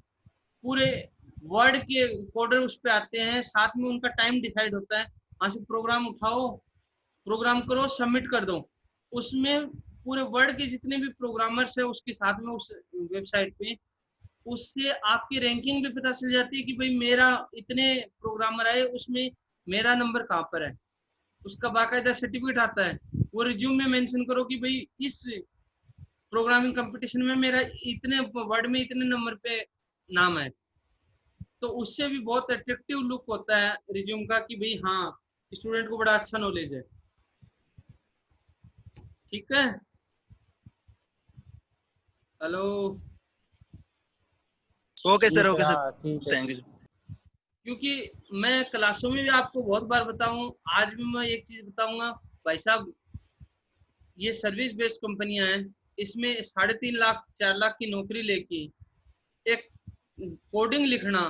पूरे वर्ल्ड के कोडर उस पे आते हैं, साथ में उनका टाइम डिसाइड होता है, वहाँ से प्रोग्राम उठाओ, प्रोग्राम करो, सबमिट कर दो। उसमें पूरे वर्ल्ड के जितने भी प्रोग्रामर्स हैं उसके साथ में उस वेबसाइट पे, उससे आपकी रैंकिंग भी पता चल जाती है कि भाई मेरा इतने प्रोग्रामर आए, उसमें मेरा नंबर कहाँ पर है, उसका बाकायदा सर्टिफिकेट आता है। वो रिज्यूम में मेंशन करो कि भाई इस प्रोग्रामिंग कंपटीशन में मेरा इतने वर्ड में इतने नंबर पे नाम है, तो उससे भी बहुत अट्रैक्टिव लुक होता है रिज्यूम का कि भाई हाँ स्टूडेंट को बड़ा अच्छा नॉलेज है। ठीक है, हेलो। ओके जी सर, सर, ओके सर, हाँ ठीक है। Thank you. क्योंकि मैं क्लासों में भी आपको बहुत बार बताऊं, आज भी मैं एक चीज बताऊंगा भाई साहब, ये सर्विस बेस्ड कंपनियां हैं, इसमें 3.5 लाख 4 लाख की नौकरी लेके एक कोडिंग लिखना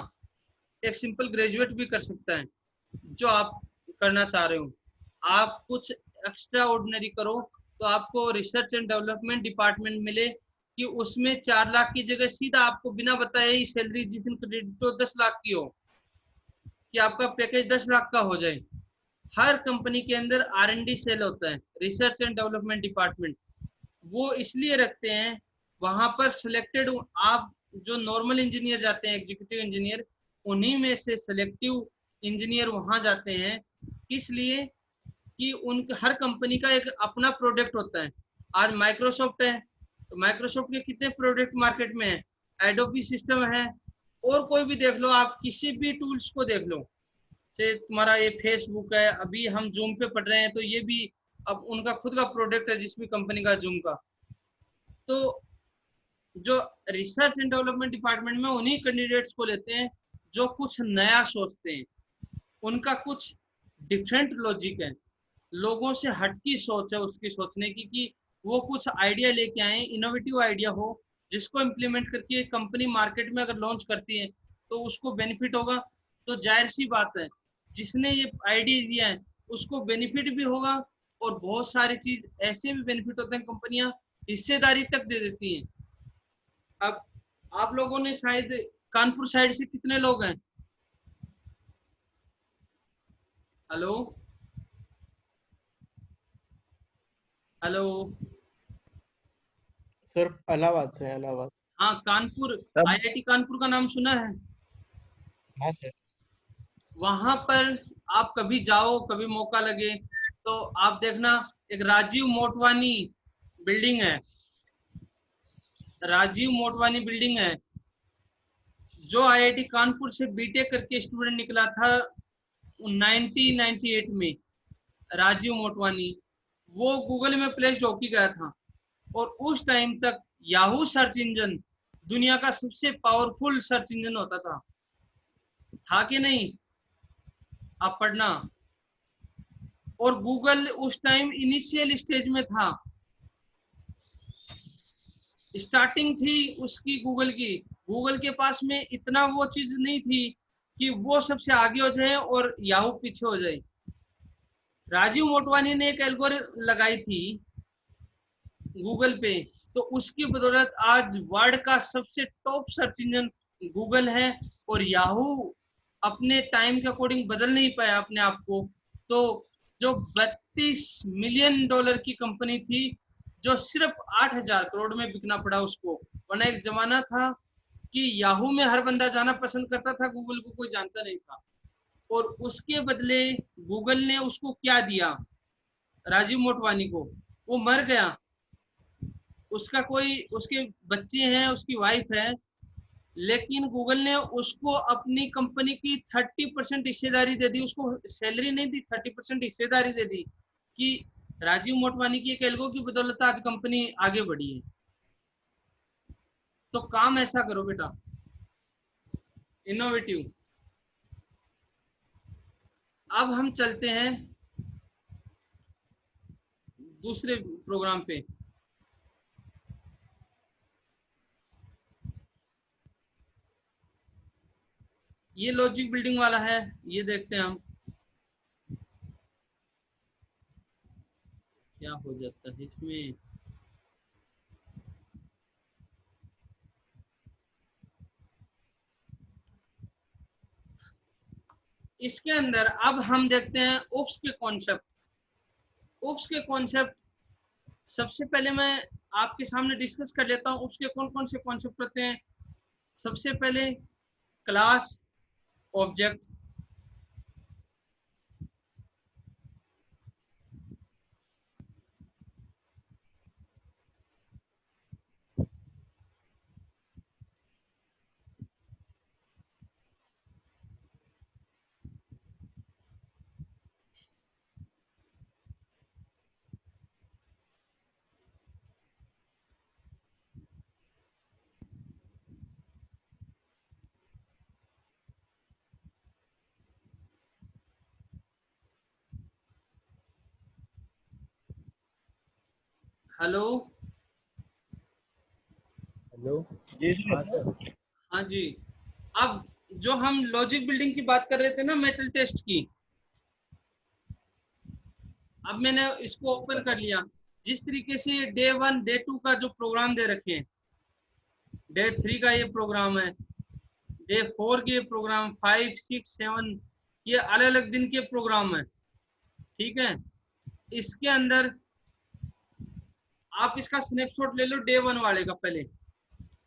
एक सिंपल ग्रेजुएट भी कर सकता है, जो आप करना चाह रहे हो। आप कुछ एक्स्ट्रा ऑर्डिनरी करो तो आपको रिसर्च एंड डेवलपमेंट डिपार्टमेंट मिले कि उसमें 4 लाख की जगह सीधा आपको बिना बताए ही सैलरी जिस दिन क्रेडिट हो 10 लाख की हो, कि आपका पैकेज 10 लाख का हो जाए। हर कंपनी के अंदर R&D सेल होता है, रिसर्च एंड डेवलपमेंट डिपार्टमेंट, वो इसलिए रखते हैं, वहां पर सिलेक्टेड आप जो नॉर्मल इंजीनियर जाते हैं, एग्जीक्यूटिव इंजीनियर, उन्हीं में से सिलेक्टिव इंजीनियर वहां जाते हैं। इसलिए कि उनके हर कंपनी का एक अपना प्रोडक्ट होता है। आज माइक्रोसॉफ्ट है तो माइक्रोसॉफ्ट के कितने प्रोडक्ट मार्केट में है, एडोबी सिस्टम है, और कोई भी देख लो, आप किसी भी टूल्स को देख लो, से तुम्हारा ये फेसबुक है, अभी हम जूम पे पढ़ रहे हैं तो ये भी अब उनका खुद का प्रोडक्ट है, जिस भी कंपनी का जूम का। तो जो रिसर्च एंड डेवलपमेंट डिपार्टमेंट में उन्हीं कैंडिडेट्स को लेते हैं जो कुछ नया सोचते हैं, उनका कुछ डिफरेंट लॉजिक है, लोगों से हटकी सोच है उसकी सोचने की, कि वो कुछ आइडिया लेके आए, इनोवेटिव आइडिया हो, जिसको इम्प्लीमेंट करके कंपनी मार्केट में अगर लॉन्च करती है तो उसको बेनिफिट होगा। तो जाहिर सी बात है जिसने ये आइडिया दिया है उसको बेनिफिट भी होगा, और बहुत सारी चीज ऐसे भी बेनिफिट होते हैं, कंपनियां हिस्सेदारी तक दे देती हैं। अब आप लोगों ने शायद कानपुर साइड से कितने लोग हैं? Hello hello. सर इलाहाबाद से है, इलाहाबाद। हाँ कानपुर, तब IIT कानपुर का नाम सुना है? हाँ सर। वहां पर आप कभी जाओ, कभी मौका लगे तो आप देखना, एक राजीव मोटवानी बिल्डिंग है, राजीव मोटवानी बिल्डिंग है, जो IIT कानपुर से बीटेक करके स्टूडेंट निकला था 1998 में, राजीव मोटवानी, वो गूगल में प्लेस्ड होके गया था। और उस टाइम तक याहू सर्च इंजन दुनिया का सबसे पावरफुल सर्च इंजन होता था कि नहीं? आप पढ़ना। और गूगल उस टाइम इनिशियल स्टेज में था, स्टार्टिंग थी उसकी गूगल की। गूगल के पास में इतना वो चीज नहीं थी कि वो सबसे आगे हो जाए और याहू पीछे हो जाए। राजीव मोटवानी ने एक एल्गोरिथम लगाई थी गूगल पे, तो उसकी बदौलत आज वर्ल्ड का सबसे टॉप सर्च इंजन गूगल है। और याहू अपने टाइम के अकॉर्डिंग बदल नहीं पाया अपने आप को। तो जो 32 मिलियन डॉलर की कंपनी थी, जो सिर्फ 8,000 करोड़ में बिकना पड़ा उसको। वरना एक जमाना था कि याहू में हर बंदा जाना पसंद करता था, गूगल को कोई जानता नहीं था। और उसके बदले गूगल ने उसको क्या दिया, राजीव मोटवानी को? वो मर गया, उसका कोई, उसके बच्चे हैं, उसकी वाइफ है, लेकिन गूगल ने उसको अपनी कंपनी की 30% हिस्सेदारी दे दी। उसको सैलरी नहीं दी, 30% हिस्सेदारी दे दी कि राजीव मोटवानी की एक एल्गो की बदौलत आज कंपनी आगे बढ़ी है। तो काम ऐसा करो बेटा, इनोवेटिव। अब हम चलते हैं दूसरे प्रोग्राम पे। ये लॉजिक बिल्डिंग वाला है, ये देखते हैं हम क्या हो जाता है इसमें। इसके अंदर अब हम देखते हैं ओप्स के कॉन्सेप्ट। ओप्स के कॉन्सेप्ट सबसे पहले मैं आपके सामने डिस्कस कर लेता हूँ। उसके कौन कौन से कॉन्सेप्ट होते हैं। सबसे पहले क्लास, ऑब्जेक्ट, हेलो, हेलो। जी हाँ सर। सर। हाँ जी। अब जो हम लॉजिक बिल्डिंग की बात कर रहे थे ना, मेटल टेस्ट की, अब मैंने इसको जी ओपन सर। कर लिया। जिस तरीके से डे 1 डे 2 का जो प्रोग्राम दे रखे हैं, डे 3 का ये प्रोग्राम है, डे 4 के प्रोग्राम, 5 6 7, ये अलग अलग दिन के प्रोग्राम है। ठीक है, इसके अंदर आप इसका स्नैपशॉट ले लो डे 1 वाले का। पहले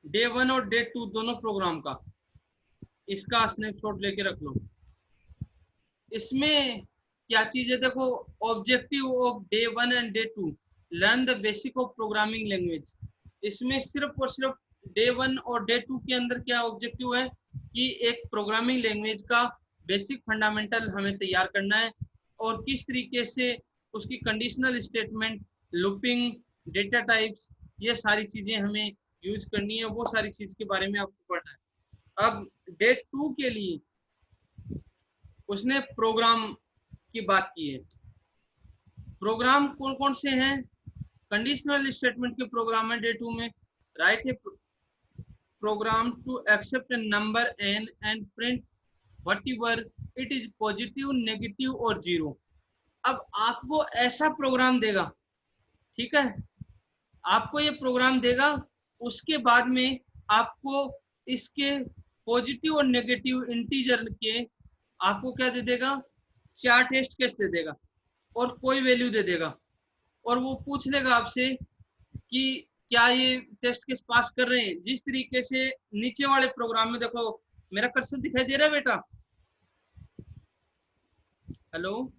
डे 1 और डे 2 दोनों प्रोग्राम का इसका स्नैपशॉट लेके रख लो। इसमें क्या चीज है देखो, objective of day 1 and day 2, learn the basic of programming language. इसमें सिर्फ और सिर्फ डे 1 और डे 2 के अंदर क्या ऑब्जेक्टिव है कि एक प्रोग्रामिंग लैंग्वेज का बेसिक फंडामेंटल हमें तैयार करना है, और किस तरीके से उसकी conditional statement, looping, data types, ये सारी चीजें हमें यूज करनी है। वो सारी चीज के बारे में आपको पढ़ना है। अब डे 2 के लिए उसने प्रोग्राम की बात की है। प्रोग्राम कौन कौन से हैं? कंडीशनल स्टेटमेंट के प्रोग्राम है डे 2 में। Write a program to accept a number n and print whatever it is positive, negative और जीरो। अब आपको ऐसा प्रोग्राम देगा, ठीक है, आपको ये प्रोग्राम देगा, उसके बाद में आपको इसके पॉजिटिव और नेगेटिव इंटीजर के आपको क्या दे देगा, 4 टेस्ट केस दे देगा और कोई वैल्यू दे देगा। और वो पूछ लेगा आपसे कि क्या ये टेस्ट केस पास कर रहे हैं। जिस तरीके से नीचे वाले प्रोग्राम में देखो, मेरा कर्सर दिखाई दे रहा है बेटा? हेलो,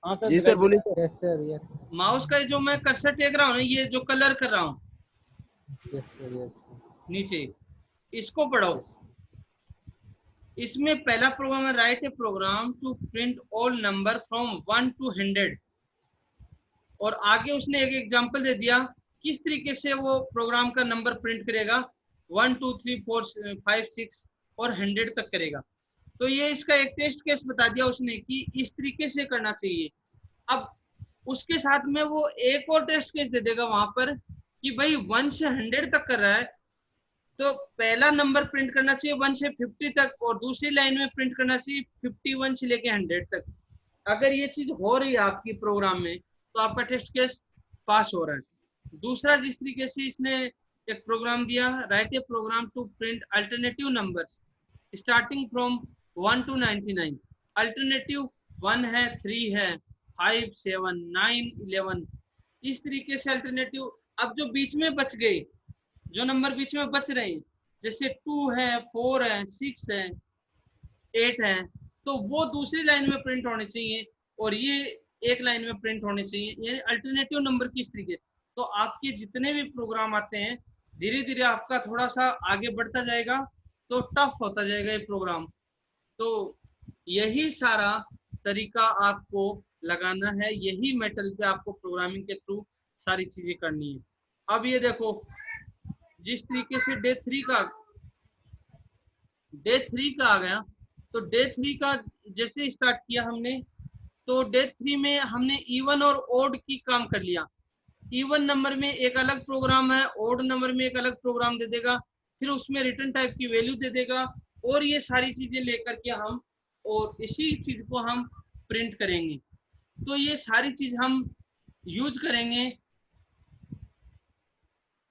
हाँ सर जी दिखाई सर, दे बोलिए रहा है। Sir. Yes sir. Yes. Mouse का जो मैं कर्सर टेक रहा हूँ ना, ये जो कलर कर रहा हूँ यस सर। यस नीचे, इसको पढ़ो। यस। इसमें पहला प्रोग्राम है, write a program to print all number from 1 to 100 और आगे उसने एक एग्जांपल दे दिया किस तरीके से वो प्रोग्राम का नंबर प्रिंट करेगा, 1 2 3 4 5 6 और 100 तक करेगा। तो ये इसका एक टेस्ट केस बता दिया उसने कि इस तरीके से करना चाहिए। अब उसके साथ में वो एक और टेस्ट केस दे देगा वहां पर कि भाई 1 से 100 तक कर रहा है, तो पहला नंबर प्रिंट करना चाहिए 1 से 50 तक और दूसरी लाइन में प्रिंट करना चाहिए 51 से लेके 100 तक। अगर ये चीज हो रही है आपकी प्रोग्राम में तो आपका टेस्ट केस पास हो रहा है। दूसरा, जिस तरीके से इसने एक प्रोग्राम दिया, write a program to print alternative numbers starting from 1 to 99। Alternative 1 है, 3 है, 5 7 9 11, इस तरीके से अल्टरनेटिव। अब जो बीच में बच गए, जो नंबर बीच में बच रहे हैं, जैसे 2 है, 4 है, 6 है, 8 है, तो वो दूसरी लाइन में प्रिंट होने चाहिए और ये एक लाइन में प्रिंट होने चाहिए, यानी अल्टरनेटिव नंबर किस तरीके। तो आपके जितने भी प्रोग्राम आते हैं धीरे धीरे आपका थोड़ा सा आगे बढ़ता जाएगा, तो टफ होता जाएगा ये प्रोग्राम। तो यही सारा तरीका आपको लगाना है, यही मेटल पे आपको प्रोग्रामिंग के थ्रू सारी चीजें करनी है। अब ये देखो, जिस तरीके से डे 3 का आ गया, तो डे 3 का जैसे स्टार्ट किया हमने, तो डे 3 में हमने इवन और ओड की काम कर लिया। इवन नंबर में एक अलग प्रोग्राम है, ओड नंबर में एक अलग प्रोग्राम दे देगा, फिर उसमें रिटर्न टाइप की वैल्यू दे देगा, और ये सारी चीजें लेकर के हम और इसी चीज को हम प्रिंट करेंगे। तो ये सारी चीज हम यूज करेंगे।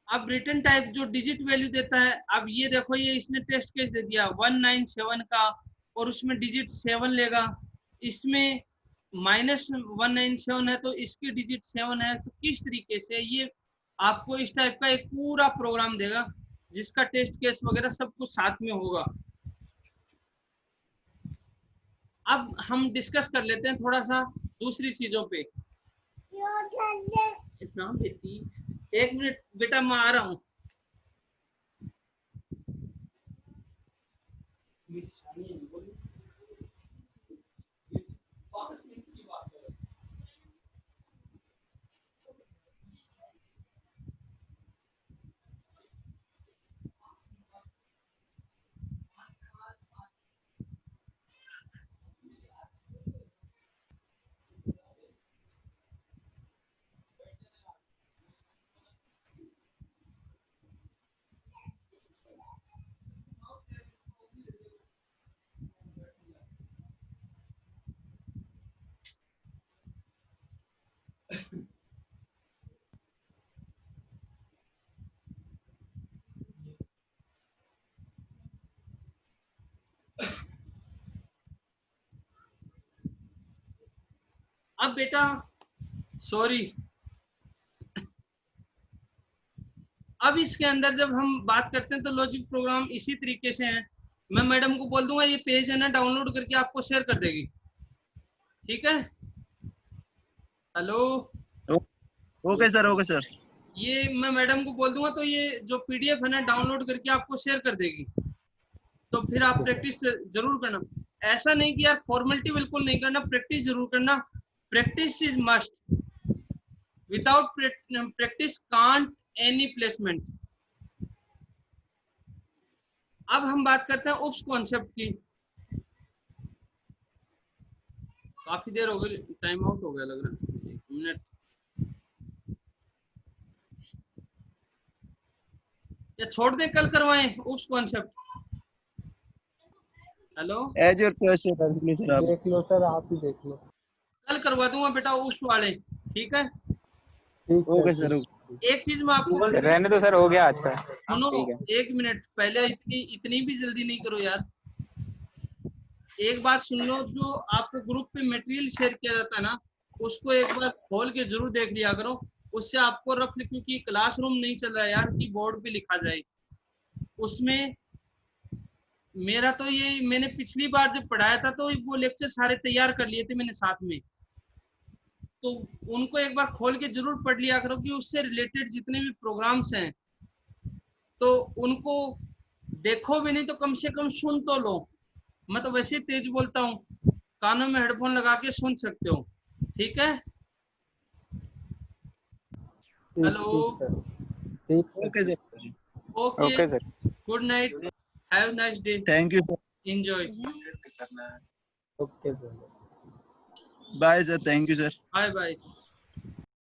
अब रिटर्न टाइप जो डिजिट वैल्यू देता है, अब ये देखो, ये इसने टेस्ट केस दे दिया 197 का और उसमें डिजिट 7 लेगा, इसमें -197 है तो इसकी डिजिट 7 है। तो किस तरीके से ये आपको इस टाइप का एक पूरा प्रोग्राम देगा जिसका टेस्ट केस वगैरह सब कुछ साथ में होगा। अब हम डिस्कस कर लेते हैं थोड़ा सा दूसरी चीजों पे। इतना बेटी, 1 मिनट बेटा, मैं आ रहा हूँ। अब बेटा सॉरी, अब इसके अंदर जब हम बात करते हैं तो लॉजिक प्रोग्राम इसी तरीके से है। मैं मैडम को बोल दूंगा ये पेज है ना, डाउनलोड करके आपको शेयर कर देगी, ठीक है? Hello, okay sir, okay sir. ये मैं मैडम को बोल दूंगा तो ये जो पीडीएफ है ना, डाउनलोड करके आपको शेयर कर देगी। तो फिर आप प्रैक्टिस जरूर करना। ऐसा नहीं कि यार फॉर्मेलिटी बिल्कुल नहीं करना, प्रैक्टिस जरूर करना। Practice is must, without practice can't any placement. अब हम बात करते हैं उप्स कॉन्सेप्ट की। काफी देर हो गई, टाइम आउट हो गया लग रहा है, 1 मिनट। या छोड़ दें, कल करवाएं OOPs concept? Hello, as your choice sir, आप देख लो सर, आप ही देख लो। कल करवा दूंगा बेटा उप्स वाले, ठीक है? ठीक ओके सर। एक चीज मैं आपको रहने दो सर, हो गया आज का। सुनो, ठीक है। 1 मिनट पहले, इतनी भी जल्दी नहीं करो यार। एक बात सुन लो, जो आपको ग्रुप पे मटेरियल शेयर किया जाता है ना, उसको एक बार खोल के जरूर देख लिया करो। उससे आपको रफ, क्योंकि क्लासरूम नहीं चल रहा है यार कि बोर्ड पे लिखा जाए। उसमें मेरा तो ये, मैंने पिछली बार जब पढ़ाया था तो वो लेक्चर सारे तैयार कर लिए थे मैंने साथ में, तो उनको एक बार खोल के जरूर पढ़ लिया करो कि उससे रिलेटेड जितने भी प्रोग्राम्स हैं तो उनको देखो भी नहीं तो कम से कम सुन तो लो। मैं तो वैसे ही तेज बोलता हूँ, कानों में हेडफोन लगा के सुन सकते हो, ठीक है? हेलो सर, ठीक sir. Okay sir, okay okay sir. Good night have nice day thank you enjoy okay sir. Bye sir, thank you sir. Bye bye